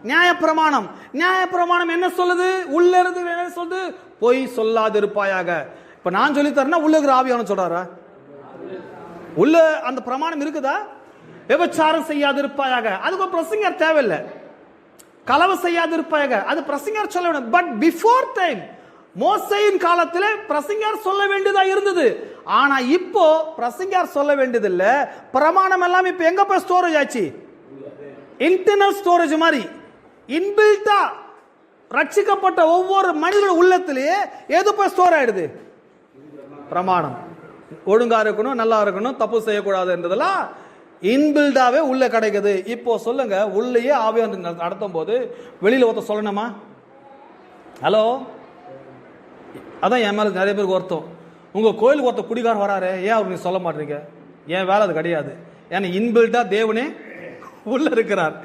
நியாயப்பிரமாணம். நியாயப்பிரமாணம் என்ன சொல்லுது? உள்ள இருந்து என்ன சொல்லுது? பொய் சொல்லாது இருப்பாயாக. இப்ப நான் சொல்லி தரேன்னா உள்ள இருக்கிற ஆவியானவர் சொல்றாரா? உள்ள அந்த பிரமாணம் இருக்குதா? விபச்சாரம் செய்யாது இருப்பாயாக, அதுக்கு ஒரு பிரசங்கர் தேவையில்லை. களவு செய்யாது இருப்பாயாக, அது பிரசங்கர் சொல்ல வேண்டும். பட் பிஃபோர் டைம், மோசேயின் காலத்தில் பிரசங்கர் சொல்ல வேண்டியதா இருந்தது. ஆனா இப்போ பிரசங்கர் சொல்ல வேண்டியது இல்ல. பிரமாணம் எல்லாம் இப்ப எங்க போய் ஸ்டோரேஜ் ஆச்சு? இன்டர்னல் ஸ்டோரேஜ் மாதிரி இன்பில்ட்டா ரட்சிக்கப்பட்ட ஒவ்வொரு மனிதனுடைய உள்ளத்திலேயே எது போய் ஸ்டோர் ஆயிடுது? பிரமாணம். ஒழுங்கா இருக்கணும், நல்லா இருக்கணும், தப்பு செய்யக்கூடாதுன்றதெல்லாம் இன்பில்டாவே உள்ள கிடைக்குது. இப்போ சொல்லுங்க, உள்ளேயே ஆவியானவர் நடத்தும் போது வெளியில ஒருத்தர் சொல்லணுமா? ஹலோ, அதான் என் மேல நிறைய பேருக்கு வருத்தம். உங்க கோயிலுக்கு ஒருத்தர் குடிகாரர் வராரு, ஏன் அவருக்கு சொல்ல மாட்டீங்க? என் வேலை அது கிடையாது. ஏன்னா இன்பில்டா தேவனே உள்ள இருக்கிறார்.